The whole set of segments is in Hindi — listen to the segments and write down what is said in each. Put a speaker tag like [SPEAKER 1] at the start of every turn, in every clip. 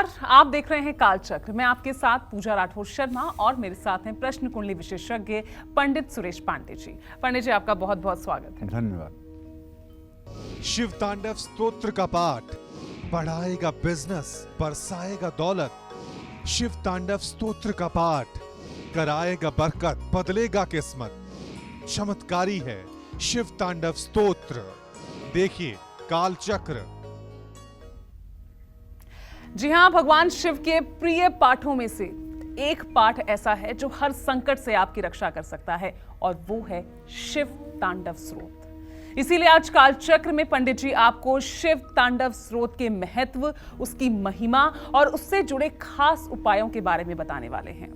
[SPEAKER 1] नमस्कार, आप देख रहे हैं कालचक्र। मैं आपके साथ पूजा राठौर शर्मा और मेरे साथ हैं प्रश्न कुंडली विशेषज्ञ पंडित सुरेश पांडे जी। पंडित जी, आपका बहुत बहुत स्वागत है।
[SPEAKER 2] धन्यवाद। शिव तांडव स्तोत्र का पाठ बढ़ाएगा बिजनेस, बरसाएगा दौलत। शिव तांडव स्तोत्र का पाठ कराएगा बरकत, बदलेगा किस्मत। चमत्कारी है शिव तांडव स्तोत्र। देखिए कालचक्र।
[SPEAKER 1] जी हाँ, भगवान शिव के प्रिय पाठों में से एक पाठ ऐसा है जो हर संकट से आपकी रक्षा कर सकता है, और वो है शिव तांडव स्तोत्र। इसीलिए आज कालचक्र में पंडित जी आपको शिव तांडव स्तोत्र के महत्व, उसकी महिमा और उससे जुड़े खास उपायों के बारे में बताने वाले हैं।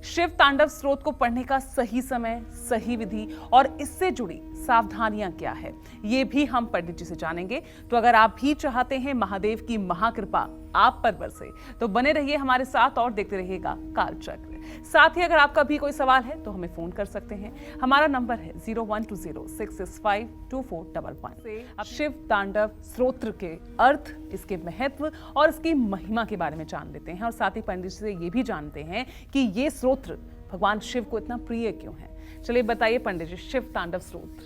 [SPEAKER 1] शिव तांडव स्तोत्र को पढ़ने का सही समय, सही विधि और इससे जुड़ी सावधानियां क्या है, ये भी हम पंडित जी से जानेंगे। तो अगर आप भी चाहते हैं महादेव की महाकृपा आप पर बरसे, तो बने रहिए हमारे साथ और देखते रहिएगा कालचक्र। साथ ही अगर आपका भी कोई सवाल है तो हमें फोन कर सकते हैं। हमारा नंबर है 0120665245 से आप शिव तांडव स्तोत्र के अर्थ, इसके महत्व और इसकी महिमा के बारे में जान लेते हैं, और साथ ही पंडित जी से ये भी जानते हैं कि ये स्तोत्र भगवान शिव को इतना प्रिय क्यों है। चलिए बताइए पंडित जी, शिव तांडव स्तोत्र।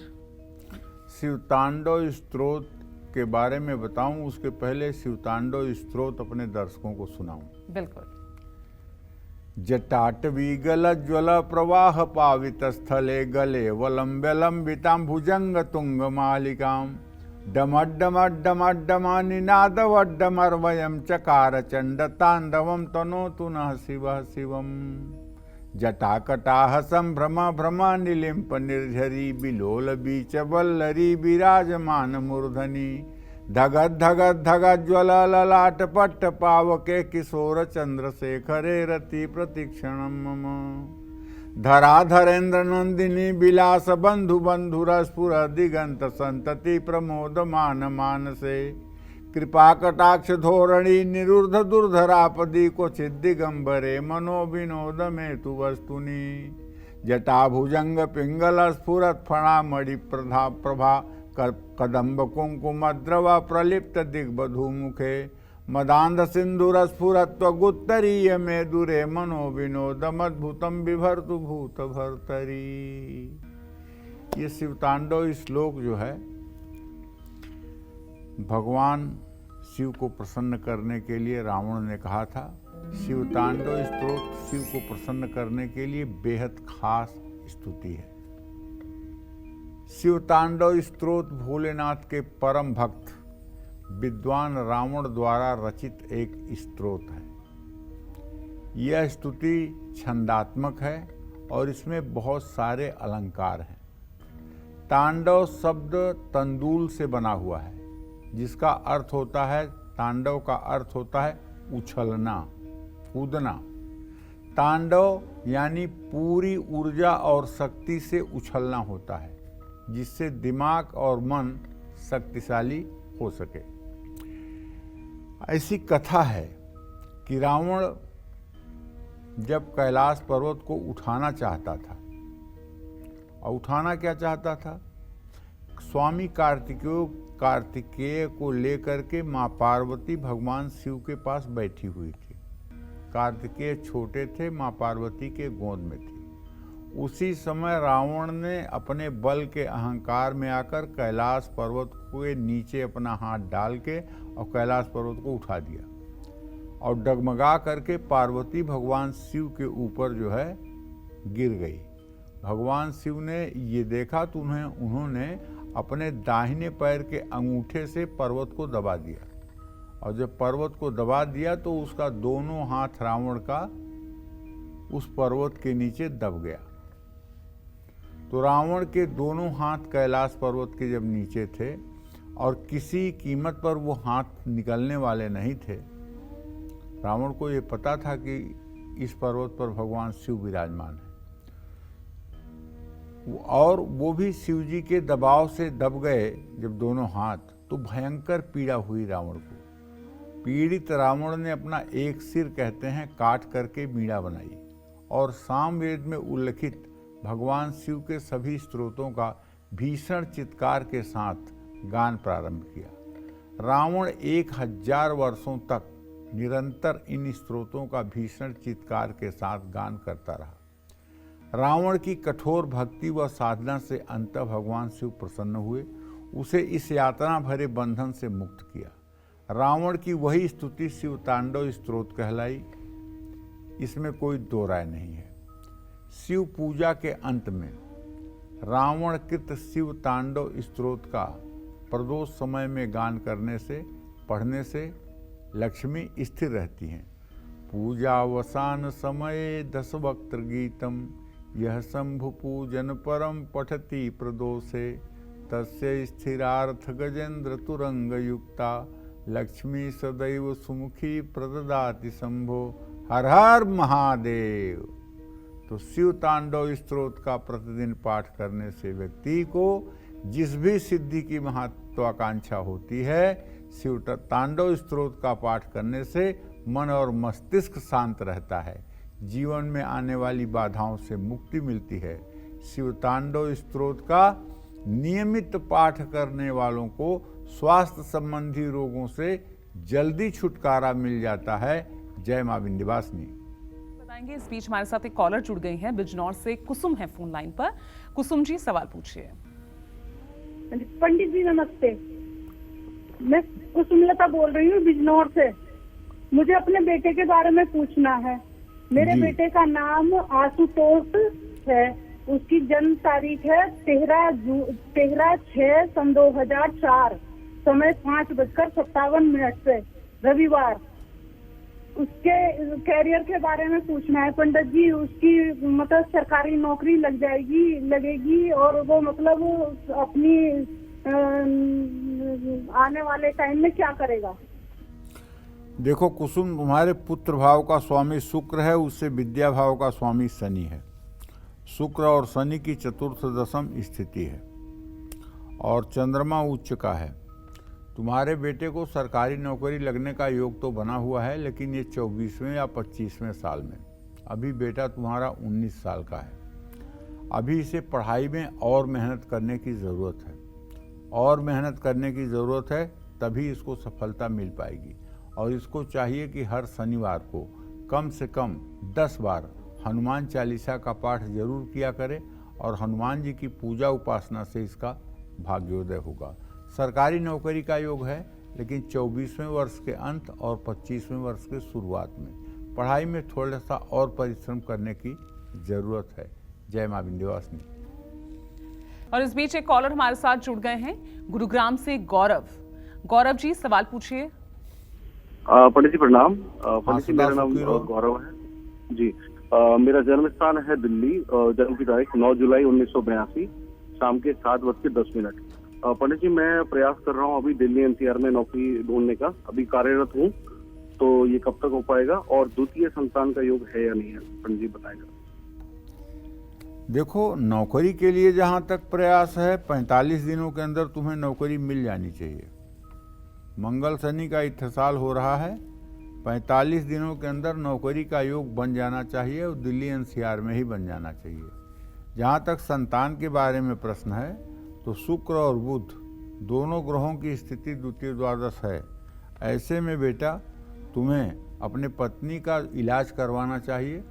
[SPEAKER 3] शिव तांडव स्तोत्र के बारे में बताऊं उसके पहले शिव तांडव स्तोत्र अपने दर्शकों को सुनाऊं।
[SPEAKER 1] बिल्कुल।
[SPEAKER 3] जटाटवी गल ज्वल प्रवाह पावित स्थले गले वलंबितां भुजंग तुंग मालिकां डमड्डमड्डमड्डमा निनादवड्डमर्वयं चकार चंड तांडवं तनोतु नः शिवः शिवम्। जटाकटाह संभ्रम भ्रमा निलिम्प निर्झरी बिलोल बीच वल्लरी विराजमान मूर्धनि धगद धगद धगद ज्वल ललाट पट्ट पावके किशोर चंद्रशेखरे रति प्रतिक्षणम मम धराधरेन्द्र नंदिनी विलास बंधु बंधुर स्फुर दिगंत संतति प्रमोद मान मानसे कृपा कटाक्ष धोरणी निरुद्ध दुर्धरापदी क्वचित दिगंबरे मनो विनोद में तु वस्तुनि जटा भुजंग पिंगल स्फुरत फणा मणि प्रभा कदम्ब कुंकुमद्रव प्रलिप्त दिग्बधू मुखे मदांध सिंधुर स्फुरत्व गुत्तरीय में दुरे मनो विनोदमद्भुतम बिभर्तु भूत भर्तरी। ये शिव तांडव श्लोक जो है भगवान शिव को प्रसन्न करने के लिए रावण ने कहा था। शिव तांडव स्तोत्र शिव को प्रसन्न करने के लिए बेहद खास स्तुति है। शिव तांडव स्तोत्र भोलेनाथ के परम भक्त विद्वान रावण द्वारा रचित एक स्तोत्र है। यह स्तुति छंदात्मक है और इसमें बहुत सारे अलंकार हैं। तांडव शब्द तंदूल से बना हुआ है, जिसका अर्थ होता है, तांडव का अर्थ होता है उछलना, कूदना। तांडव यानी पूरी ऊर्जा और शक्ति से उछलना होता है, जिससे दिमाग और मन शक्तिशाली हो सके। ऐसी कथा है कि रावण जब कैलाश पर्वत को उठाना चाहता था, और उठाना क्या चाहता था, स्वामी कार्तिकेय को लेकर के माँ पार्वती भगवान शिव के पास बैठी हुई थी। कार्तिकेय छोटे थे, माँ पार्वती के गोद में थी। उसी समय रावण ने अपने बल के अहंकार में आकर कैलाश पर्वत के नीचे अपना हाथ डाल के और कैलाश पर्वत को उठा दिया, और डगमगा करके पार्वती भगवान शिव के ऊपर जो है गिर गई। भगवान शिव ने ये देखा तो उन्होंने अपने दाहिने पैर के अंगूठे से पर्वत को दबा दिया, और जब पर्वत को दबा दिया तो उसका दोनों हाथ रावण का उस पर्वत के नीचे दब गया। तो रावण के दोनों हाथ कैलाश पर्वत के जब नीचे थे और किसी कीमत पर वो हाथ निकलने वाले नहीं थे, रावण को ये पता था कि इस पर्वत पर भगवान शिव विराजमान है, और वो भी शिव जी के दबाव से दब गए जब दोनों हाथ, तो भयंकर पीड़ा हुई रावण को। पीड़ित रावण ने अपना एक सिर, कहते हैं, काट करके बीड़ा बनाई और सामवेद में उल्लिखित भगवान शिव के सभी स्तोत्रों का भीषण चित्कार के साथ गान प्रारंभ किया। रावण 1000 वर्षों तक निरंतर इन स्तोत्रों का भीषण चित्कार के साथ गान करता रहा। रावण की कठोर भक्ति व साधना से अंततः भगवान शिव प्रसन्न हुए, उसे इस यातना भरे बंधन से मुक्त किया। रावण की वही स्तुति शिव तांडव स्तोत्र कहलाई, इसमें कोई दो राय नहीं है। शिव पूजा के अंत में रावण कृत शिव तांडव स्तोत्र का प्रदोष समय में गान करने से, पढ़ने से लक्ष्मी स्थिर रहती हैं। पूजावसान समय 10 वक्त्र गीतम, यह शंभु पूजन परम पठति प्रदोषे, तस्य स्थिरार्थ गजेंद्र तुरंग युक्ता, लक्ष्मी सदैव सुमुखी प्रददाति शंभो, हर हर महादेव। तो शिव तांडव स्तोत्र का प्रतिदिन पाठ करने से व्यक्ति को जिस भी सिद्धि की महत्वाकांक्षा होती है, शिव तांडव स्तोत्र का पाठ करने से मन और मस्तिष्क शांत रहता है, जीवन में आने वाली बाधाओं से मुक्ति मिलती है। शिव तांडव स्तोत्र का नियमित पाठ करने वालों को स्वास्थ्य संबंधी रोगों से जल्दी छुटकारा मिल जाता है। जय मां विंध्यवासिनी।
[SPEAKER 1] बताएंगे इस बीच हमारे साथ एक कॉलर जुड़ गई हैं, बिजनौर से कुसुम है फोन लाइन पर। कुसुम जी, सवाल पूछिए।
[SPEAKER 4] पंडित जी नमस्ते, मैं कुसुमलता बोल रही हूँ बिजनौर से। मुझे अपने बेटे के बारे में पूछना है। मेरे बेटे का नाम आशुतोष है, उसकी जन्म तारीख है 13/6/2004, समय 5:57 से, रविवार। उसके कैरियर के बारे में पूछना है पंडित जी। उसकी मतलब सरकारी नौकरी लगेगी और वो मतलब अपनी आने वाले टाइम में क्या करेगा?
[SPEAKER 3] देखो कुसुम, तुम्हारे पुत्र भाव का स्वामी शुक्र है, उससे विद्या भाव का स्वामी शनि है। शुक्र और शनि की चतुर्थ दशम स्थिति है और चंद्रमा उच्च का है। तुम्हारे बेटे को सरकारी नौकरी लगने का योग तो बना हुआ है, लेकिन ये 24वें या 25वें साल में। अभी बेटा तुम्हारा 19 साल का है। अभी इसे पढ़ाई में और मेहनत करने की ज़रूरत है, और मेहनत करने की ज़रूरत है, तभी इसको सफलता मिल पाएगी। और इसको चाहिए कि हर शनिवार को कम से कम 10 बार हनुमान चालीसा का पाठ जरूर किया करे, और हनुमान जी की पूजा उपासना से इसका भाग्योदय होगा। सरकारी नौकरी का योग है, लेकिन 24वें वर्ष के अंत और 25वें वर्ष के शुरुआत में पढ़ाई में थोड़ा सा और परिश्रम करने की जरूरत है। जय मां विंध्यवासिनी।
[SPEAKER 1] और इस बीच एक कॉलर हमारे साथ जुड़ गए हैं, गुरुग्राम से गौरव। गौरव जी, सवाल पूछिए।
[SPEAKER 5] पंडित जी प्रणाम। पंडित जी, मेरा नाम गौरव है जी। मेरा जन्म स्थान है दिल्ली। जन्म की तारीख 9 जुलाई 1982, शाम के 7:10। पंडित जी, मैं प्रयास कर रहा हूँ अभी दिल्ली एनसीआर में नौकरी ढूंढने का, अभी कार्यरत हूँ, तो ये कब तक हो पाएगा? और द्वितीय संतान का योग है या नहीं है, पंडित जी बताएगा।
[SPEAKER 3] देखो, नौकरी के लिए जहाँ तक प्रयास है, 45 दिनों के अंदर तुम्हें नौकरी मिल जानी चाहिए। मंगल शनि का इत्तेसाल हो रहा है, 45 दिनों के अंदर नौकरी का योग बन जाना चाहिए, और दिल्ली एनसीआर में ही बन जाना चाहिए। जहाँ तक संतान के बारे में प्रश्न है, तो शुक्र और बुध दोनों ग्रहों की स्थिति द्वितीय द्वादश है। ऐसे में बेटा तुम्हें अपने पत्नी का इलाज करवाना चाहिए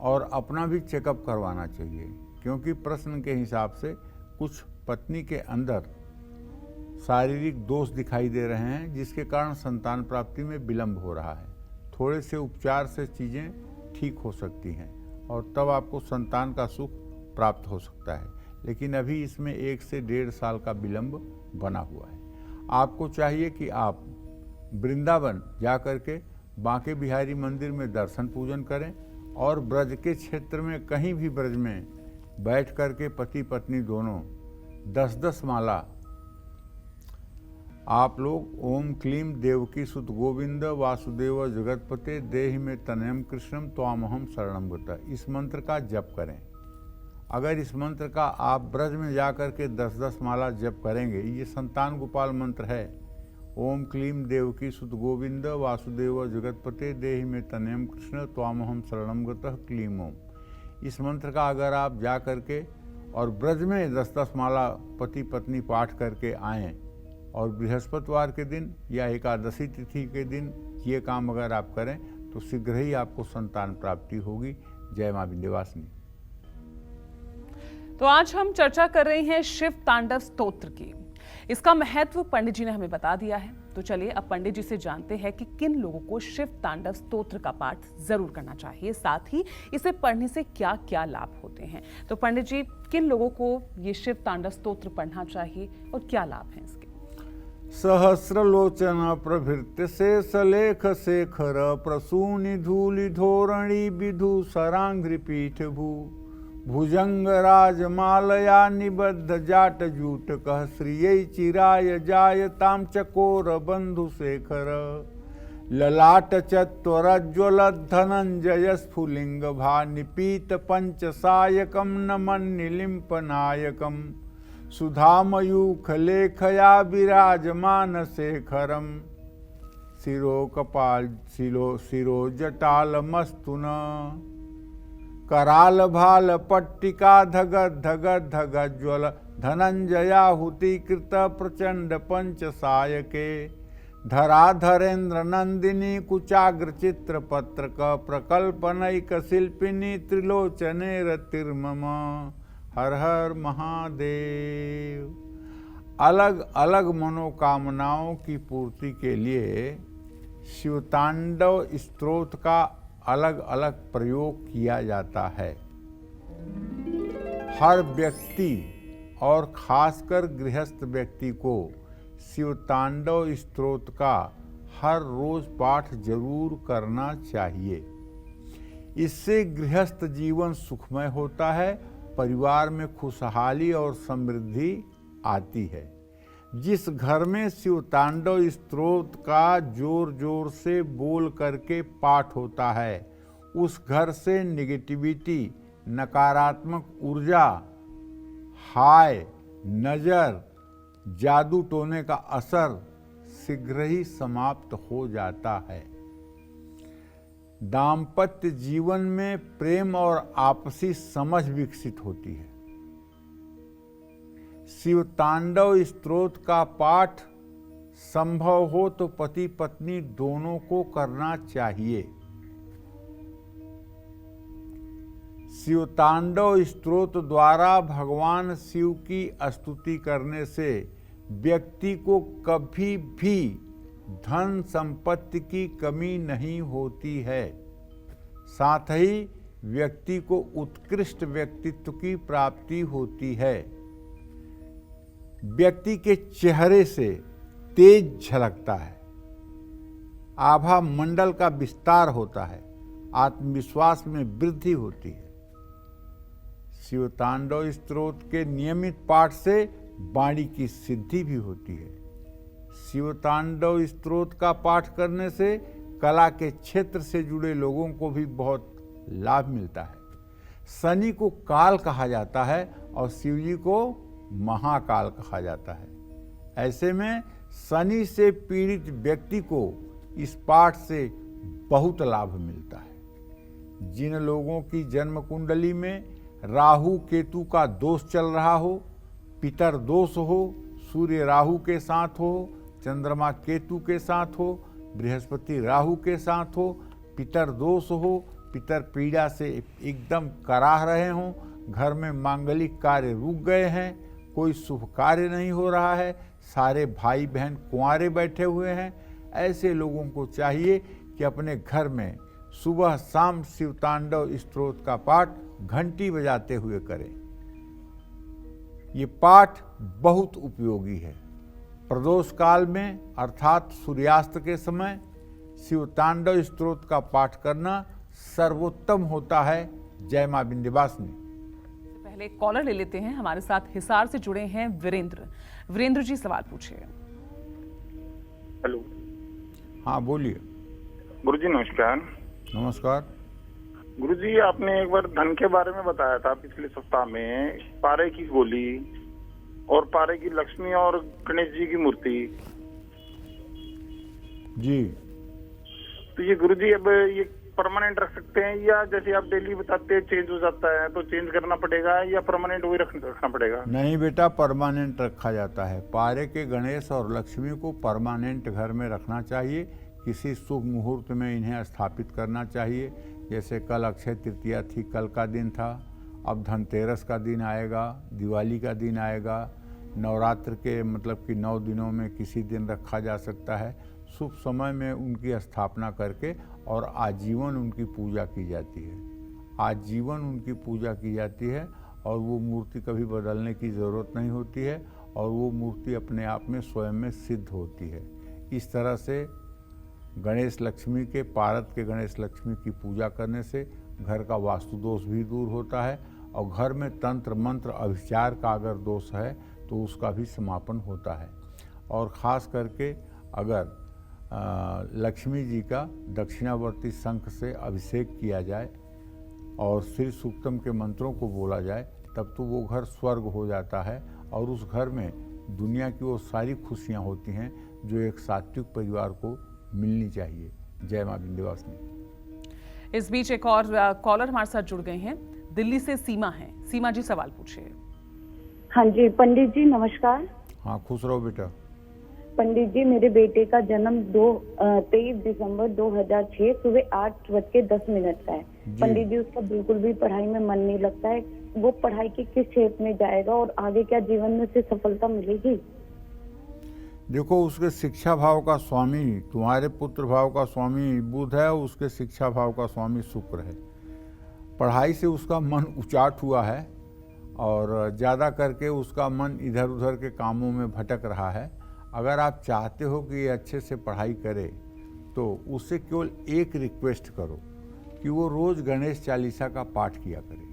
[SPEAKER 3] और अपना भी चेकअप करवाना चाहिए, क्योंकि प्रश्न के हिसाब से कुछ पत्नी के अंदर शारीरिक दोष दिखाई दे रहे हैं, जिसके कारण संतान प्राप्ति में विलंब हो रहा है। थोड़े से उपचार से चीज़ें ठीक हो सकती हैं और तब आपको संतान का सुख प्राप्त हो सकता है, लेकिन अभी इसमें 1 से 1.5 साल का विलंब बना हुआ है। आपको चाहिए कि आप वृंदावन जा कर के बांके बिहारी मंदिर में दर्शन पूजन करें, और ब्रज के क्षेत्र में कहीं भी ब्रज में बैठ कर के पति पत्नी दोनों 10-10 माला आप लोग ओम क्लीम देवकी सुत गोविंद वासुदेव जगतपते देहि में तनयम कृष्णम त्वामहम शरणम गता, इस मंत्र का जप करें। अगर इस मंत्र का आप ब्रज में जा कर के 10-10 माला जप करेंगे, ये संतान गोपाल मंत्र है। ओम क्लीम देवकी सुत गोविंद वासुदेव जगतपते देहि में तनयम कृष्ण त्वामहम शरणम गतः क्लीम ओम। इस मंत्र का अगर आप जा कर के और ब्रज में 10-10 माला पति पत्नी पाठ करके आएँ, और बृहस्पतिवार के दिन या एकादशी तिथि के दिन ये काम अगर आप करें तो शीघ्र ही आपको संतान प्राप्ति होगी। जय मां विंध्यवासिनी।
[SPEAKER 1] तो आज हम चर्चा कर रहे हैं शिव तांडव स्तोत्र की। इसका महत्व पंडित जी ने हमें बता दिया है। तो चलिए अब पंडित जी से जानते हैं कि किन लोगों को शिव तांडव स्तोत्र का पाठ जरूर करना चाहिए, साथ ही इसे पढ़ने से क्या क्या लाभ होते हैं। तो पंडित जी, किन लोगों को ये शिव तांडव स्तोत्र पढ़ना चाहिए और क्या लाभ हैं इसके?
[SPEAKER 3] सहस्रलोचन प्रभृत्य से सलेख शेखर प्रसूनि धूलि धोरणी विधु सरांघ्रि पीठ भू भुजंग राजमालया निबद्ध जाट जूट कह श्रिय चिराय जाय ताम चकोर बंधु शेखर ललाट चत्वरज्वल धनंजय स्फुलिंग भा निपीत पंच सायकम नमन निलिंप नायकम सुधामयूख लेखया विराजमान शेखरम शिरो कपाल शिरो जटाल मस्तुन कराल भाल पट्टिका धगद धगद धगद ज्वल धनंजयाहुति कृत प्रचंड पंच सायके धराधरेन्द्र नंदिनी कुचाग्र चित्र पत्रक प्रकल्पनैक शिल्पिनी त्रिलोचने रतिर्मम। हर हर महादेव। अलग अलग मनोकामनाओं की पूर्ति के लिए शिवतांडव स्तोत्र का अलग अलग प्रयोग किया जाता है। हर व्यक्ति और खासकर गृहस्थ व्यक्ति को शिवतांडव स्तोत्र का हर रोज पाठ जरूर करना चाहिए। इससे गृहस्थ जीवन सुखमय होता है, परिवार में खुशहाली और समृद्धि आती है। जिस घर में शिवतांडव स्तोत्र का जोर जोर से बोल करके पाठ होता है, उस घर से नेगेटिविटी, नकारात्मक ऊर्जा, हाय, नजर, जादू टोने का असर शीघ्र ही समाप्त हो जाता है। दाम्पत्य जीवन में प्रेम और आपसी समझ विकसित होती है। शिवतांडव स्तोत्र का पाठ संभव हो तो पति पत्नी दोनों को करना चाहिए। शिवतांडव स्तोत्र द्वारा भगवान शिव की स्तुति करने से व्यक्ति को कभी भी धन संपत्ति की कमी नहीं होती है। साथ ही व्यक्ति को उत्कृष्ट व्यक्तित्व की प्राप्ति होती है। व्यक्ति के चेहरे से तेज झलकता है, आभा मंडल का विस्तार होता है, आत्मविश्वास में वृद्धि होती है। शिवतांडव स्तोत्र के नियमित पाठ से वाणी की सिद्धि भी होती है। शिवतांडव स्तोत्र का पाठ करने से कला के क्षेत्र से जुड़े लोगों को भी बहुत लाभ मिलता है। शनि को काल कहा जाता है और शिव जी को महाकाल कहा जाता है। ऐसे में शनि से पीड़ित व्यक्ति को इस पाठ से बहुत लाभ मिलता है। जिन लोगों की जन्म कुंडली में राहु केतु का दोष चल रहा हो, पितर दोष हो, सूर्य राहु के साथ हो, चंद्रमा केतु के साथ हो, बृहस्पति राहु के साथ हो, पितर दोष हो, पितर पीड़ा से एकदम कराह रहे हों, घर में मांगलिक कार्य रुक गए हैं, कोई शुभ कार्य नहीं हो रहा है, सारे भाई बहन कुंवारे बैठे हुए हैं, ऐसे लोगों को चाहिए कि अपने घर में सुबह शाम शिवतांडव स्तोत्र का पाठ घंटी बजाते हुए करें। ये पाठ बहुत उपयोगी है। प्रदोष काल में अर्थात सूर्यास्त के समय शिवतांडव स्तोत्र का पाठ करना सर्वोत्तम होता है। जय मां विंध्यवासिनी।
[SPEAKER 1] पहले कॉलर ले लेते हैं। हमारे साथ हिसार से जुड़े हैं वीरेंद्र। वीरेंद्र जी, सवाल पूछिए।
[SPEAKER 6] हेलो।
[SPEAKER 3] हाँ, बोलिए।
[SPEAKER 6] गुरुजी नमस्कार।
[SPEAKER 3] नमस्कार।
[SPEAKER 6] गुरुजी, आपने एक बार धन के बारे में बताया था पिछले सप्ताह में, पारे की गोली और पारे की लक्ष्मी और गणेश जी की मूर्ति
[SPEAKER 3] जी।
[SPEAKER 6] तो ये गुरुजी अब ये परमानेंट रख सकते हैं या जैसे आप डेली बताते हैं चेंज हो जाता है तो चेंज करना पड़ेगा या परमानेंट वही रखना पड़ेगा?
[SPEAKER 3] नहीं बेटा, परमानेंट रखा जाता है। पारे के गणेश और लक्ष्मी को परमानेंट घर में रखना चाहिए, किसी शुभ मुहूर्त में इन्हें स्थापित करना चाहिए। जैसे कल अक्षय तृतीया थी, कल का दिन था, अब धनतेरस का दिन आएगा, दिवाली का दिन आएगा, नवरात्र के मतलब कि 9 दिनों में किसी दिन रखा जा सकता है। शुभ समय में उनकी स्थापना करके और आजीवन उनकी पूजा की जाती है। आजीवन उनकी पूजा की जाती है और वो मूर्ति कभी बदलने की ज़रूरत नहीं होती है और वो मूर्ति अपने आप में स्वयं में सिद्ध होती है। इस तरह से गणेश लक्ष्मी के, पारद के गणेश लक्ष्मी की पूजा करने से घर का वास्तु दोष भी दूर होता है और घर में तंत्र मंत्र अभिचार का अगर दोष है तो उसका भी समापन होता है। और ख़ास करके अगर लक्ष्मी जी का दक्षिणावर्ती शंख से अभिषेक किया जाए और श्री सूक्तम के मंत्रों को बोला जाए तब तो वो घर स्वर्ग हो जाता है और उस घर में दुनिया की वो सारी खुशियाँ होती हैं जो एक सात्विक परिवार को मिलनी चाहिए। जय मां विंध्यवासिनी।
[SPEAKER 1] इस बीच एक और कॉलर हमारे साथ जुड़ गए हैं, दिल्ली से सीमा है। सीमा जी सवाल पूछिए।
[SPEAKER 7] हाँ जी पंडित जी नमस्कार।
[SPEAKER 3] हाँ खुश रहो बेटा।
[SPEAKER 7] पंडित जी मेरे बेटे का जन्म 23 दिसंबर 2006 सुबह 8:10 का है। पंडित जी उसका बिल्कुल भी पढ़ाई में मन नहीं लगता है। वो पढ़ाई के किस क्षेत्र में जाएगा और आगे क्या जीवन में उसे सफलता मिलेगी?
[SPEAKER 3] देखो, उसके शिक्षा भाव का स्वामी, तुम्हारे पुत्र भाव का स्वामी बुध है, उसके शिक्षा भाव का स्वामी शुक्र है। पढ़ाई से उसका मन उचाट हुआ है और ज़्यादा करके उसका मन इधर उधर के कामों में भटक रहा है। अगर आप चाहते हो कि ये अच्छे से पढ़ाई करे तो उससे केवल एक रिक्वेस्ट करो कि वो रोज़ गणेश चालीसा का पाठ किया करे।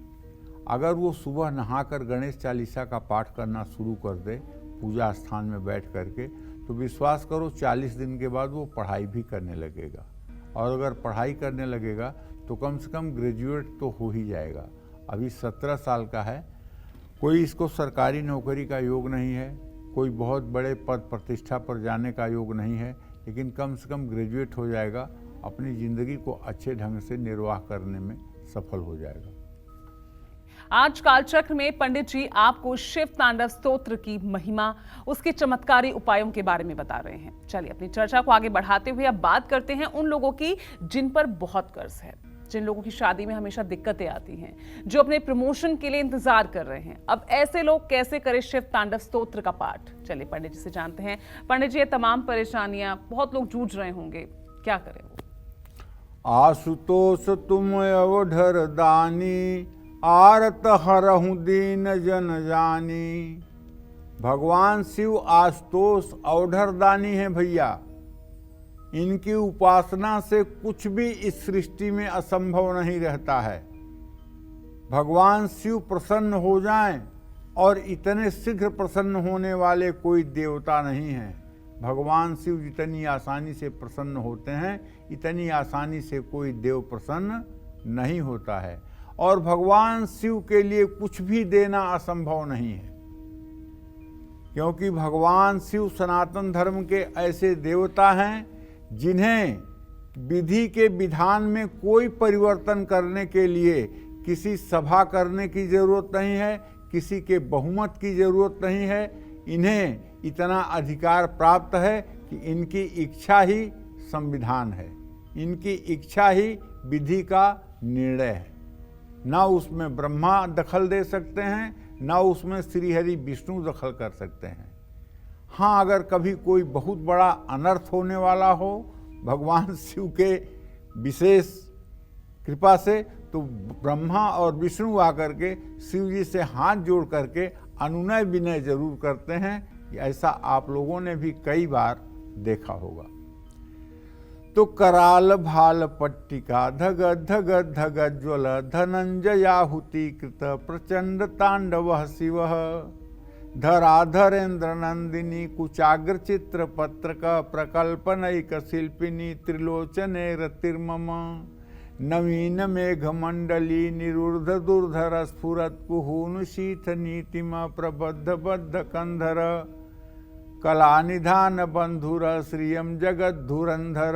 [SPEAKER 3] अगर वो सुबह नहाकर गणेश चालीसा का पाठ करना शुरू कर दे पूजा स्थान में बैठ करके, तो विश्वास करो 40 दिन के बाद वो पढ़ाई भी करने लगेगा। और अगर पढ़ाई करने लगेगा तो कम से कम ग्रेजुएट तो हो ही जाएगा। अभी 17 साल का है, कोई इसको सरकारी नौकरी का योग नहीं है, कोई बहुत बड़े पद प्रतिष्ठा पर जाने का योग नहीं है, लेकिन कम से कम ग्रेजुएट हो जाएगा, अपनी ज़िंदगी को अच्छे ढंग से निर्वाह करने में सफल हो जाएगा।
[SPEAKER 1] आज कालचक्र में पंडित जी आपको शिव तांडव स्तोत्र की महिमा, उसके चमत्कारी उपायों के बारे में बता रहे हैं। चलिए अपनी चर्चा को आगे बढ़ाते हुए अब बात करते हैं उन लोगों की जिन पर बहुत कर्ज है, जिन लोगों की शादी में हमेशा दिक्कतें आती हैं, जो अपने प्रमोशन के लिए इंतजार कर रहे हैं। अब ऐसे लोग कैसे करें शिव तांडव स्तोत्र का पाठ? चलिए पंडित जी से जानते हैं। पंडित जी, ये तमाम परेशानियां बहुत लोग जूझ रहे होंगे, क्या करें वो?
[SPEAKER 3] आशुतोष तुम अवधर दानी, आरत हरहु दीन जन जानी। भगवान शिव आशुतोष अवधर दानी है भैया। इनकी उपासना से कुछ भी इस सृष्टि में असंभव नहीं रहता है। भगवान शिव प्रसन्न हो जाएं और इतने शीघ्र प्रसन्न होने वाले कोई देवता नहीं है। भगवान शिव जितनी आसानी से प्रसन्न होते हैं, इतनी आसानी से कोई देव प्रसन्न नहीं होता है। और भगवान शिव के लिए कुछ भी देना असंभव नहीं है, क्योंकि भगवान शिव सनातन धर्म के ऐसे देवता हैं जिन्हें विधि के विधान में कोई परिवर्तन करने के लिए किसी सभा करने की जरूरत नहीं है, किसी के बहुमत की जरूरत नहीं है। इन्हें इतना अधिकार प्राप्त है कि इनकी इच्छा ही संविधान है, इनकी इच्छा ही विधि का निर्णय है। ना उसमें ब्रह्मा दखल दे सकते हैं, ना उसमें श्रीहरि विष्णु दखल कर सकते हैं। हाँ, अगर कभी कोई बहुत बड़ा अनर्थ होने वाला हो भगवान शिव के विशेष कृपा से, तो ब्रह्मा और विष्णु आकर के शिव जी से हाथ जोड़ करके अनुनय विनय जरूर करते हैं। ऐसा आप लोगों ने भी कई बार देखा होगा। तो कराल भाल पट्टिका धग धग धग ज्वल धनंजयाहुति कृत प्रचंड तांडव शिव धराधरेन्द्र नंदिनी कुचाग्र चित्र पत्रक प्रकल्पनैक शिल्पिनी त्रिलोचने रतिर्मम नवीन मेघ मंडली निरुर्ध दुर्धर स्फुरत कुहून शीथ नीतिमा प्रबद्ध बद्ध कंधर कला निधान बंधुर श्रियम जगद्धुरंधर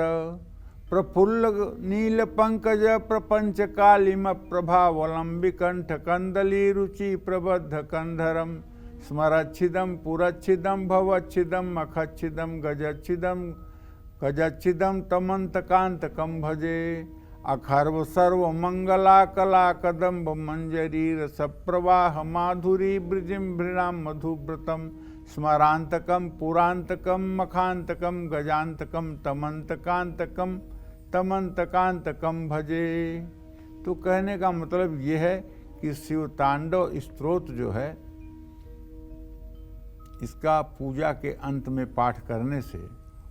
[SPEAKER 3] प्रफुल्ल नील पंकज प्रपंच कालिम प्रभावलंबि कंठ कंदली रुचि प्रबद्ध कंधरम स्मरच्छिदम पुरच्छिदम भवच्छिदम मखच्छिदम गजच्छिदम कजच्छिदम तमंतकांतकम भजे, अखर्व सर्व मंगला कला कदम्ब मंजरी रस प्रवाह माधुरी ब्रजिम भृणाम मधुव्रतम, स्मरांतकम पुरांतकम मखांतकम गजांतकम तमंतकांतकम तमंतकांतकम भजे। तो कहने का मतलब यह है कि शिव तांडव स्तोत्र जो है, इसका पूजा के अंत में पाठ करने से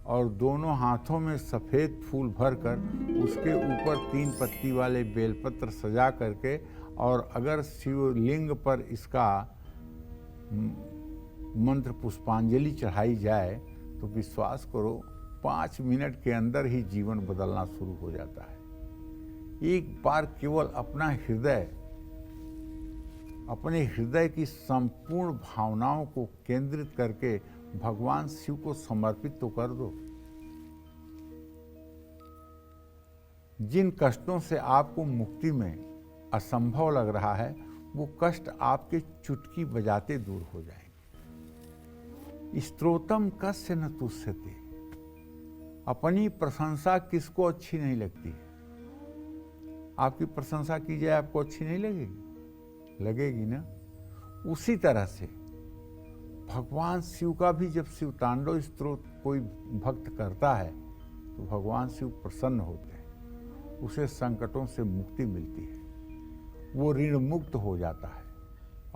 [SPEAKER 3] और दोनों हाथों में सफ़ेद फूल भरकर उसके ऊपर 3 पत्ती वाले बेलपत्र सजा करके, और अगर शिवलिंग पर इसका मंत्र पुष्पांजलि चढ़ाई जाए तो विश्वास करो 5 मिनट के अंदर ही जीवन बदलना शुरू हो जाता है। एक बार केवल अपने हृदय की संपूर्ण भावनाओं को केंद्रित करके भगवान शिव को समर्पित तो कर दो। जिन कष्टों से आपको मुक्ति में असंभव लग रहा है, वो कष्ट आपके चुटकी बजाते दूर हो जाएंगे। स्तोत्रम कस्य न तुष्यते। अपनी प्रशंसा किसको अच्छी नहीं लगती है? आपकी प्रशंसा की जाए आपको अच्छी नहीं लगेगी? लगेगी ना। उसी तरह से भगवान शिव का भी जब शिव तांडव स्तोत्र कोई भक्त करता है तो भगवान शिव प्रसन्न होते हैं, उसे संकटों से मुक्ति मिलती है, वो ऋण मुक्त हो जाता है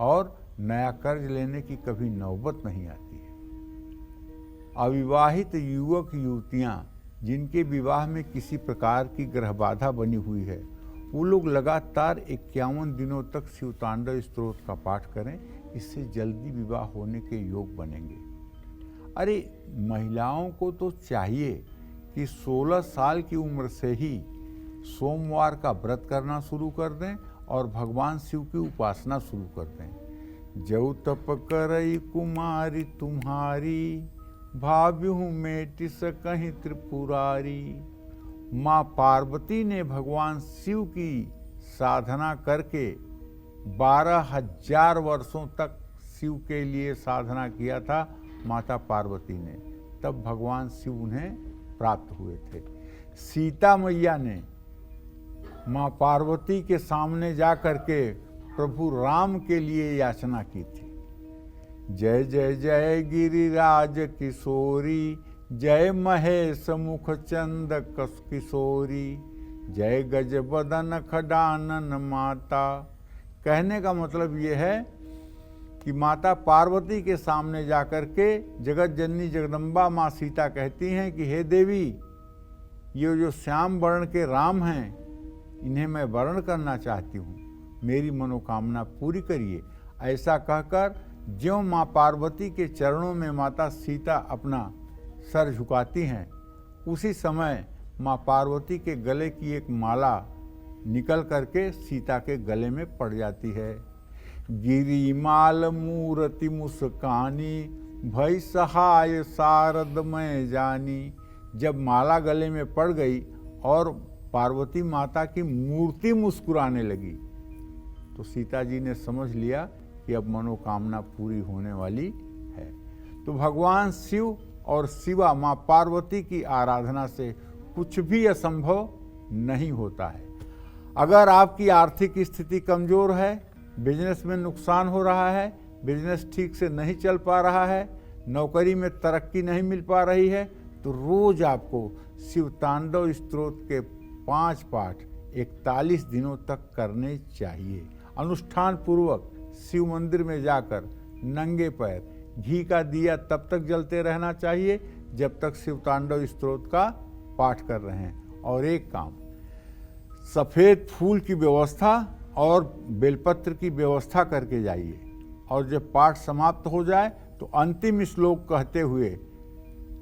[SPEAKER 3] और नया कर्ज लेने की कभी नौबत नहीं आती है। अविवाहित युवक युवतियां जिनके विवाह में किसी प्रकार की ग्रह बाधा बनी हुई है, वो लोग लगातार 51 दिनों तक शिव तांडव स्तोत्र का पाठ करें, इससे जल्दी विवाह होने के योग बनेंगे। अरे महिलाओं को तो चाहिए कि 16 साल की उम्र से ही सोमवार का व्रत करना शुरू कर दें और भगवान शिव की उपासना शुरू कर दें। जौ तप करई कुमारी तुम्हारी, भाव्यहूँ मेटि सकहीं त्रिपुरारी। माँ पार्वती ने भगवान शिव की साधना करके 12,000 वर्षों तक शिव के लिए साधना किया था माता पार्वती ने, तब भगवान शिव उन्हें प्राप्त हुए थे। सीता मैया ने माँ पार्वती के सामने जा करके प्रभु राम के लिए याचना की थी। जय जय जय गिरिराज किशोरी, जय महेश मुख चंद कस किशोरी, जय गज बदन खडानन माता। कहने का मतलब ये है कि माता पार्वती के सामने जाकर के जगत जननी जगदम्बा माँ सीता कहती हैं कि हे देवी, ये जो श्याम वर्ण के राम हैं, इन्हें मैं वर्ण करना चाहती हूँ, मेरी मनोकामना पूरी करिए। ऐसा कहकर ज्यों माँ पार्वती के चरणों में माता सीता अपना सर झुकाती हैं, उसी समय माँ पार्वती के गले की एक माला निकल करके सीता के गले में पड़ जाती है। गिरिमाल मूर्ति मुस्कानी, भई सहाय शारद मैं जानी। जब माला गले में पड़ गई और पार्वती माता की मूर्ति मुस्कुराने लगी तो सीता जी ने समझ लिया कि अब मनोकामना पूरी होने वाली है। तो भगवान शिव और शिवा माँ पार्वती की आराधना से कुछ भी असंभव नहीं होता है। अगर आपकी आर्थिक स्थिति कमजोर है, बिजनेस में नुकसान हो रहा है, बिजनेस ठीक से नहीं चल पा रहा है, नौकरी में तरक्की नहीं मिल पा रही है, तो रोज आपको शिव तांडव स्तोत्र के 5 पाठ 41 दिनों तक करने चाहिए। अनुष्ठान पूर्वक शिव मंदिर में जाकर नंगे पैर घी का दिया तब तक जलते रहना चाहिए जब तक शिव तांडव स्तोत्र का पाठ कर रहे हैं। और एक काम, सफ़ेद फूल की व्यवस्था और बेलपत्र की व्यवस्था करके जाइए, और जब पाठ समाप्त हो जाए तो अंतिम श्लोक कहते हुए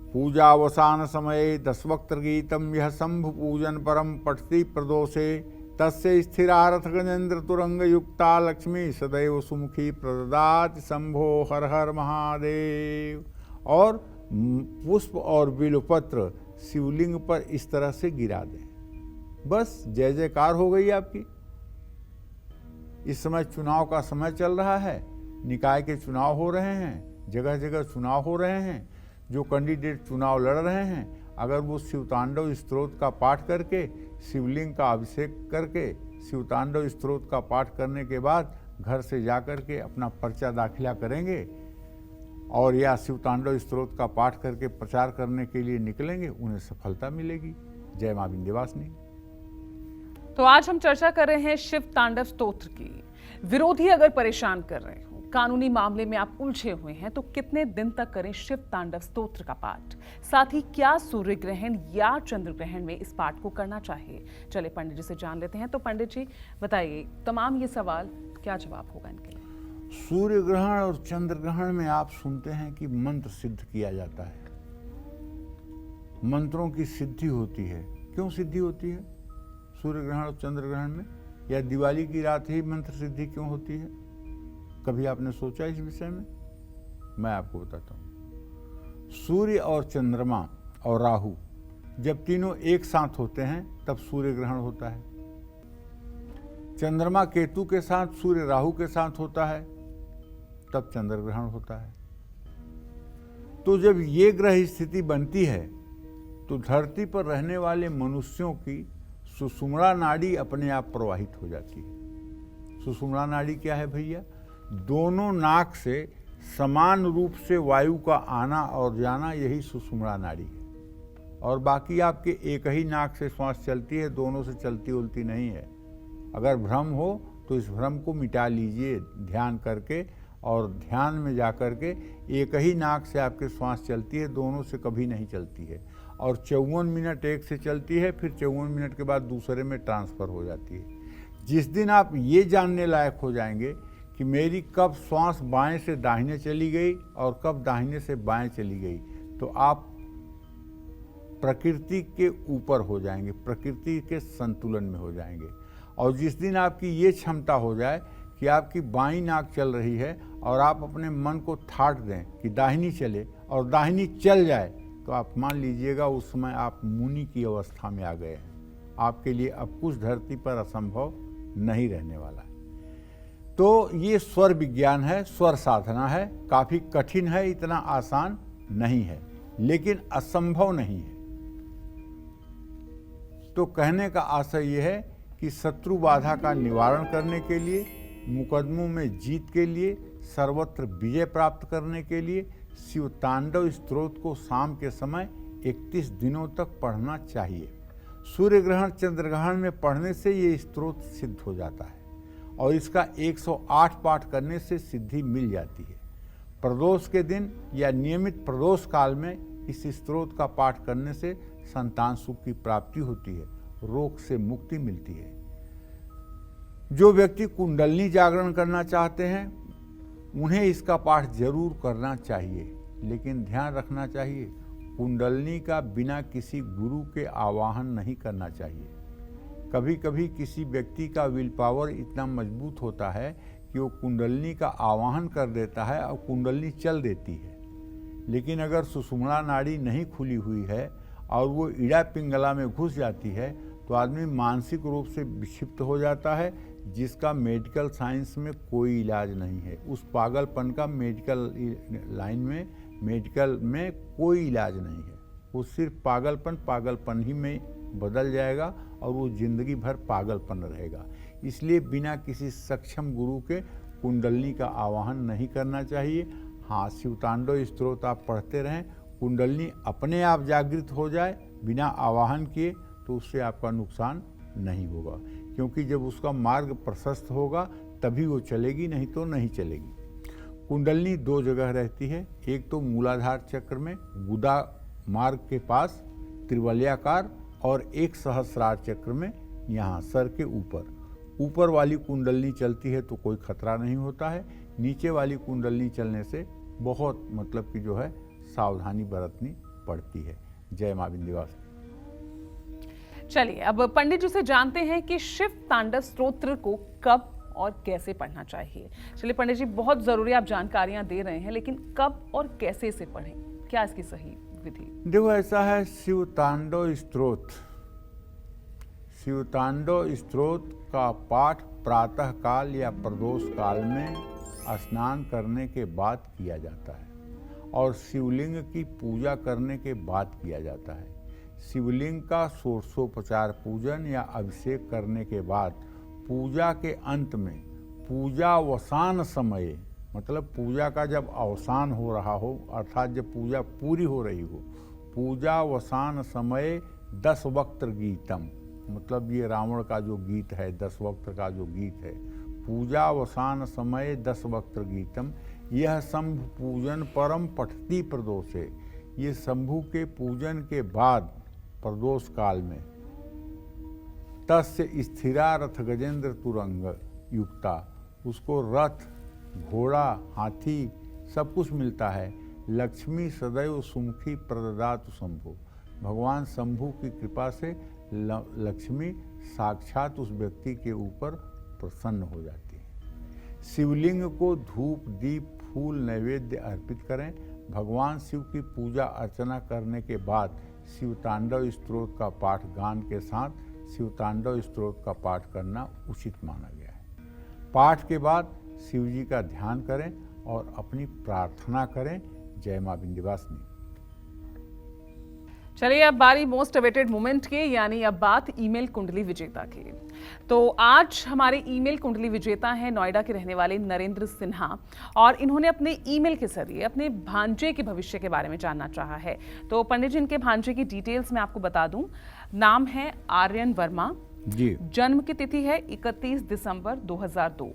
[SPEAKER 3] पूजावसान समय 10 वक्त्र गीतम यह शंभु पूजन परम पठति प्रदोषे, तस्य स्थिरारथ गजेंद्र तुरंग युक्ता लक्ष्मी सदैव सुमुखी प्रददाति शंभो हर हर महादेव। और पुष्प और बिल्वपत्र शिवलिंग पर इस तरह से गिरा दें, बस जय जयकार हो गई आपकी। इस समय चुनाव का समय चल रहा है, निकाय के चुनाव हो रहे हैं, जगह जगह चुनाव हो रहे हैं। जो कैंडिडेट चुनाव लड़ रहे हैं अगर वो शिवतांडव स्तोत्र का पाठ करके, शिवलिंग का अभिषेक करके, शिवतांडव स्तोत्र का पाठ करने के बाद घर से जा कर के अपना पर्चा दाखिला करेंगे और या शिवतांडव स्तोत्र का पाठ करके प्रचार करने के लिए निकलेंगे, उन्हें सफलता मिलेगी। जय मां विंध्यवासिनी।
[SPEAKER 1] तो आज हम चर्चा कर रहे हैं शिव तांडव स्तोत्र की। विरोधी अगर परेशान कर रहे हो, कानूनी मामले में आप उलझे हुए हैं, तो कितने दिन तक करें शिव तांडव स्तोत्र का पाठ? साथ ही क्या सूर्य ग्रहण या चंद्र ग्रहण में इस पाठ को करना चाहिए? चलिए पंडित जी से जान लेते हैं। तो पंडित जी बताइए, तमाम ये सवाल क्या जवाब होगा इनके लिए?
[SPEAKER 3] सूर्य ग्रहण और चंद्र ग्रहण में आप सुनते हैं कि मंत्र सिद्ध किया जाता है, मंत्रों की सिद्धि होती है। क्यों सिद्धि होती है सूर्य ग्रहण और चंद्र ग्रहण में? या दिवाली की रात ही मंत्र सिद्धि क्यों होती है? कभी आपने सोचा इस विषय में? मैं आपको बताता हूं। सूर्य और चंद्रमा और राहु जब तीनों एक साथ होते हैं तब सूर्य ग्रहण होता है। चंद्रमा केतु के साथ, सूर्य राहु के साथ होता है तब चंद्र ग्रहण होता है। तो जब ये ग्रह स्थिति बनती है तो धरती पर रहने वाले मनुष्यों की सुषुम्ना नाड़ी अपने आप प्रवाहित हो जाती है। सुषुम्ना नाड़ी क्या है भैया? दोनों नाक से समान रूप से वायु का आना और जाना, यही सुषुम्ना नाड़ी है। और बाकी आपके एक ही नाक से श्वास चलती है, दोनों से चलती उलती नहीं है। अगर भ्रम हो तो इस भ्रम को मिटा लीजिए ध्यान करके, और ध्यान में जा कर के एक ही नाक से आपके श्वास चलती है, दोनों से कभी नहीं चलती है। और 54 मिनट एक से चलती है, फिर 54 मिनट के बाद दूसरे में ट्रांसफ़र हो जाती है। जिस दिन आप ये जानने लायक हो जाएंगे कि मेरी कब श्वास बाएं से दाहिने चली गई और कब दाहिने से बाएं चली गई, तो आप प्रकृति के ऊपर हो जाएंगे, प्रकृति के संतुलन में हो जाएंगे। और जिस दिन आपकी ये क्षमता हो जाए कि आपकी बाईं नाक चल रही है और आप अपने मन को ठाट दें कि दाहिनी चले और दाहिनी चल जाए, तो आप मान लीजिएगा उस समय आप मुनि की अवस्था में आ गए हैं। आपके लिए अब कुछ धरती पर असंभव नहीं रहने वाला है। तो ये स्वर विज्ञान है, स्वर साधना है, काफ़ी कठिन है, इतना आसान नहीं है, लेकिन असंभव नहीं है। तो कहने का आशय यह है कि शत्रु बाधा का निवारण करने के लिए, मुकदमों में जीत के लिए, सर्वत्र विजय प्राप्त करने के लिए शिव तांडव स्तोत्र को शाम के समय 31 दिनों तक पढ़ना चाहिए। सूर्य ग्रहण चंद्र ग्रहण में पढ़ने से ये स्तोत्र सिद्ध हो जाता है और इसका 108 पाठ करने से सिद्धि मिल जाती है। प्रदोष के दिन या नियमित प्रदोष काल में इस स्तोत्र का पाठ करने से संतान सुख की प्राप्ति होती है, रोग से मुक्ति मिलती है। जो व्यक्ति कुंडलनी जागरण करना चाहते हैं उन्हें इसका पाठ जरूर करना चाहिए, लेकिन ध्यान रखना चाहिए कुंडलनी का बिना किसी गुरु के आवाहन नहीं करना चाहिए। कभी कभी किसी व्यक्ति का विल पावर इतना मजबूत होता है कि वो कुंडलनी का आवाहन कर देता है और कुंडलनी चल देती है। लेकिन अगर सुषुम्ना नाड़ी नहीं खुली हुई है और वो ईड़ा पिंगला में घुस जाती है तो आदमी मानसिक रूप से विक्षिप्त हो जाता है, जिसका मेडिकल साइंस में कोई इलाज नहीं है। उस पागलपन का मेडिकल लाइन में, मेडिकल में कोई इलाज नहीं है। वो सिर्फ पागलपन ही में बदल जाएगा और वो जिंदगी भर पागलपन रहेगा। इसलिए बिना किसी सक्षम गुरु के कुंडलनी का आवाहन नहीं करना चाहिए। हाँ, शिवतांडव स्तोत्र आप पढ़ते रहें, कुंडलनी अपने आप जागृत हो जाए बिना आवाहन किए तो उससे आपका नुकसान नहीं होगा, क्योंकि जब उसका मार्ग प्रशस्त होगा तभी वो चलेगी, नहीं तो नहीं चलेगी। कुंडलनी दो जगह रहती है, एक तो मूलाधार चक्र में गुदा मार्ग के पास त्रिवलयाकार, और एक सहस्रार चक्र में यहाँ सर के ऊपर वाली कुंडलनी चलती है तो कोई खतरा नहीं होता है। नीचे वाली कुंडलनी चलने से बहुत मतलब कि जो है सावधानी बरतनी पड़ती है। जय मां विंध्यवासिनी।
[SPEAKER 1] चलिए अब पंडित जी से जानते हैं कि शिव तांडव स्तोत्र को कब और कैसे पढ़ना चाहिए। चलिए पंडित जी, बहुत जरूरी आप जानकारियां दे रहे हैं, लेकिन कब और कैसे इसे पढ़ें, क्या इसकी सही विधि?
[SPEAKER 3] देखो, ऐसा है, शिव तांडव स्तोत्र का पाठ प्रातः काल या प्रदोष काल में स्नान करने के बाद किया जाता है और शिवलिंग की पूजा करने के बाद किया जाता है। शिवलिंग का षोडशोपचार पूजन या अभिषेक करने के बाद पूजा के अंत में पूजावसान समय, मतलब पूजा का जब अवसान हो रहा हो, अर्थात जब पूजा पूरी हो रही हो, पूजावसान समय 10 वक्त्र गीतम, मतलब ये रावण का जो गीत है, 10 वक्त्र का जो गीत है, पूजावसान समय 10 वक्त्र गीतम, यह शंभु पूजन परम पठती प्रदोषे, ये शंभु के पूजन के बाद प्रदोष काल में तस्य स्थिरा रथ गजेंद्र तुरंग युक्ता, उसको रथ, घोड़ा, हाथी सब कुछ मिलता है। लक्ष्मी सदैव सुमुखी प्रददातु शंभु, भगवान शंभु की कृपा से लक्ष्मी साक्षात उस व्यक्ति के ऊपर प्रसन्न हो जाती है। शिवलिंग को धूप, दीप, फूल, नैवेद्य अर्पित करें। भगवान शिव की पूजा अर्चना करने के बाद शिवतांडव स्तोत्र का पाठ गान के साथ शिवतांडव स्तोत्र का पाठ करना उचित माना गया है। पाठ के बाद शिव जी का ध्यान करें और अपनी प्रार्थना करें। जय मां विंध्यवासिनी।
[SPEAKER 1] चलिए अब बारी मोस्ट अवेटेड मोमेंट के, यानी अब बात ईमेल कुंडली विजेता की। तो आज हमारे ईमेल कुंडली विजेता हैं नोएडा के रहने वाले नरेंद्र सिन्हा, और इन्होंने अपने ईमेल के जरिए अपने भांजे के भविष्य के बारे में जानना चाहा है। तो पंडित जी, इनके भांजे की डिटेल्स मैं आपको बता दूं। नाम है आर्यन वर्मा
[SPEAKER 3] जी।
[SPEAKER 1] जन्म की तिथि है 31 दिसंबर 2002।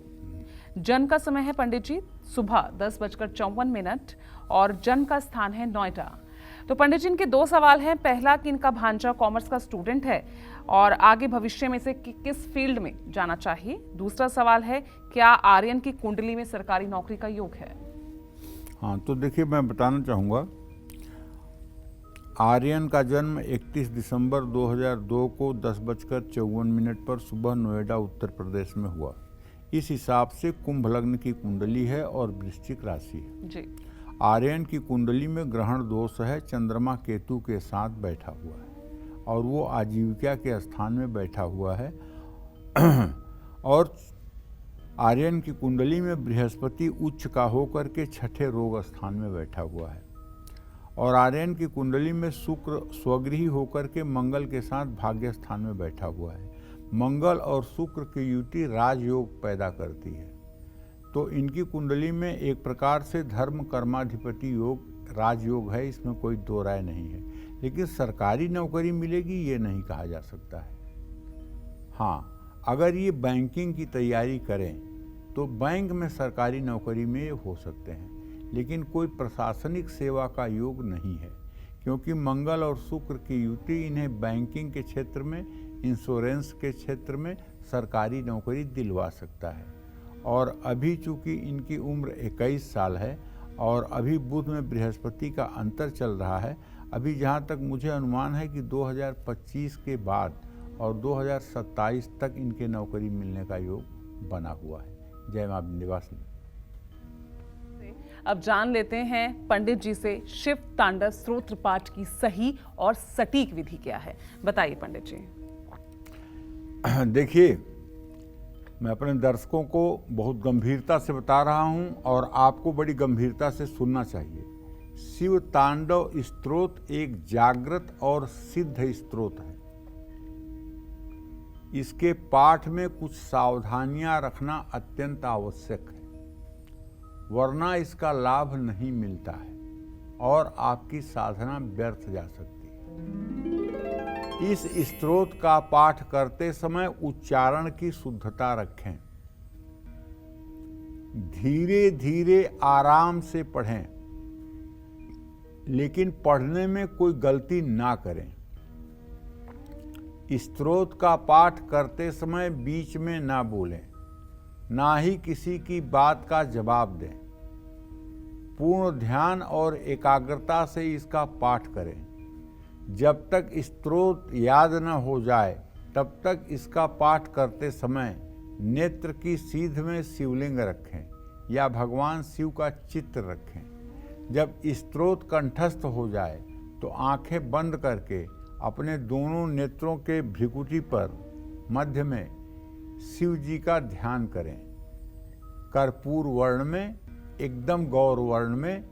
[SPEAKER 1] जन्म का समय है पंडित जी सुबह 10:54 और जन्म का स्थान है नोएडा। तो पंडित जी, इनके 2 सवाल हैं। पहला कि इनका भांजा कॉमर्स का स्टूडेंट है और आगे भविष्य में से किस फील्ड में जाना चाहिए। दूसरा सवाल है, क्या आर्यन की कुंडली में सरकारी नौकरी का योग है।
[SPEAKER 3] हाँ, तो देखिए मैं बताना चाहूँगा, आर्यन का जन्म 31 दिसंबर 2002 को 10:54 पर सुबह नोएडा उत्तर प्रदेश में हुआ। इस हिसाब से कुंभ लग्न की कुंडली है और वृश्चिक राशि है
[SPEAKER 1] जी।
[SPEAKER 3] आर्यन की कुंडली में ग्रहण दोष है, चंद्रमा केतु के साथ बैठा हुआ है और वो आजीविका के स्थान में बैठा हुआ है। और आर्यन की कुंडली में बृहस्पति उच्च का होकर के 6ठे रोग स्थान में बैठा हुआ है और आर्यन की कुंडली में शुक्र स्वगृही होकर के मंगल के साथ भाग्य स्थान में बैठा हुआ है। मंगल और शुक्र की युति राजयोग पैदा करती है। तो इनकी कुंडली में एक प्रकार से धर्म कर्माधिपति योग राजयोग है, इसमें कोई दो राय नहीं है। लेकिन सरकारी नौकरी मिलेगी ये नहीं कहा जा सकता है। हाँ, अगर ये बैंकिंग की तैयारी करें तो बैंक में सरकारी नौकरी में ये हो सकते हैं, लेकिन कोई प्रशासनिक सेवा का योग नहीं है, क्योंकि मंगल और शुक्र की युति इन्हें बैंकिंग के क्षेत्र में, इंश्योरेंस के क्षेत्र में सरकारी नौकरी दिलवा सकता है। और अभी चूंकि इनकी उम्र 21 साल है और अभी बुध में बृहस्पति का अंतर चल रहा है, अभी जहाँ तक मुझे अनुमान है कि 2025 के बाद और 2027 तक इनके नौकरी मिलने का योग बना हुआ है। जय मां विंध्यवासिनी।
[SPEAKER 1] अब जान लेते हैं पंडित जी से शिव तांडव स्तोत्र पाठ की सही और सटीक विधि क्या है। बताइए पंडित जी।
[SPEAKER 3] देखिए, मैं अपने दर्शकों को बहुत गंभीरता से बता रहा हूं और आपको बड़ी गंभीरता से सुनना चाहिए। शिव तांडव स्तोत्र एक जागृत और सिद्ध स्तोत्र है। इसके पाठ में कुछ सावधानियां रखना अत्यंत आवश्यक है, वरना इसका लाभ नहीं मिलता है और आपकी साधना व्यर्थ जा सकती है। इस स्तोत्र का पाठ करते समय उच्चारण की शुद्धता रखें, धीरे धीरे आराम से पढ़ें, लेकिन पढ़ने में कोई गलती ना करें। स्तोत्र का पाठ करते समय बीच में ना बोलें, ना ही किसी की बात का जवाब दें। पूर्ण ध्यान और एकाग्रता से इसका पाठ करें। जब तक स्तोत्र याद न हो जाए तब तक इसका पाठ करते समय नेत्र की सीध में शिवलिंग रखें या भगवान शिव का चित्र रखें। जब स्तोत्र कंठस्थ हो जाए तो आंखें बंद करके अपने दोनों नेत्रों के भ्रिकुटी पर मध्य में शिव जी का ध्यान करें। कर्पूर वर्ण में, एकदम गौर वर्ण में,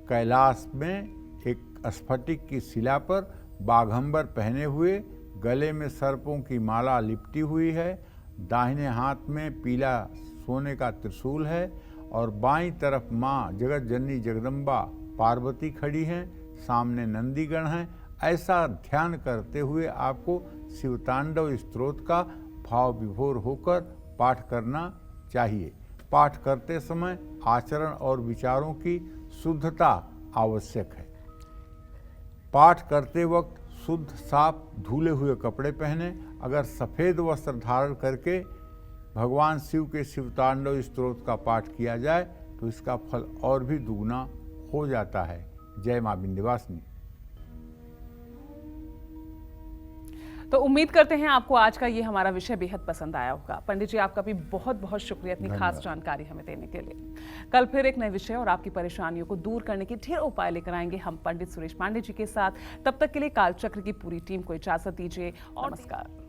[SPEAKER 3] कैलाश में एक स्फटिक की शिला पर बाघंबर पहने हुए, गले में सर्पों की माला लिपटी हुई है, दाहिने हाथ में पीला सोने का त्रिशूल है और बाईं तरफ माँ जगत जननी जगदम्बा पार्वती खड़ी हैं, सामने नंदीगण हैं। ऐसा ध्यान करते हुए आपको शिवतांडव स्तोत्र का भाव विभोर होकर पाठ करना चाहिए। पाठ करते समय आचरण और विचारों की शुद्धता आवश्यक है। पाठ करते वक्त शुद्ध साफ धुले हुए कपड़े पहने। अगर सफ़ेद वस्त्र धारण करके भगवान शिव के शिवतांडव स्तोत्र का पाठ किया जाए तो इसका फल और भी दुगना हो जाता है। जय मां विंध्यवासिनी।
[SPEAKER 1] तो उम्मीद करते हैं आपको आज का ये हमारा विषय बेहद पसंद आया होगा। पंडित जी, आपका भी बहुत बहुत शुक्रिया इतनी खास जानकारी हमें देने के लिए। कल फिर एक नए विषय और आपकी परेशानियों को दूर करने के ढेर उपाय लेकर आएंगे हम पंडित सुरेश पांडे जी के साथ। तब तक के लिए कालचक्र की पूरी टीम को इजाजत दीजिए और नमस्कार।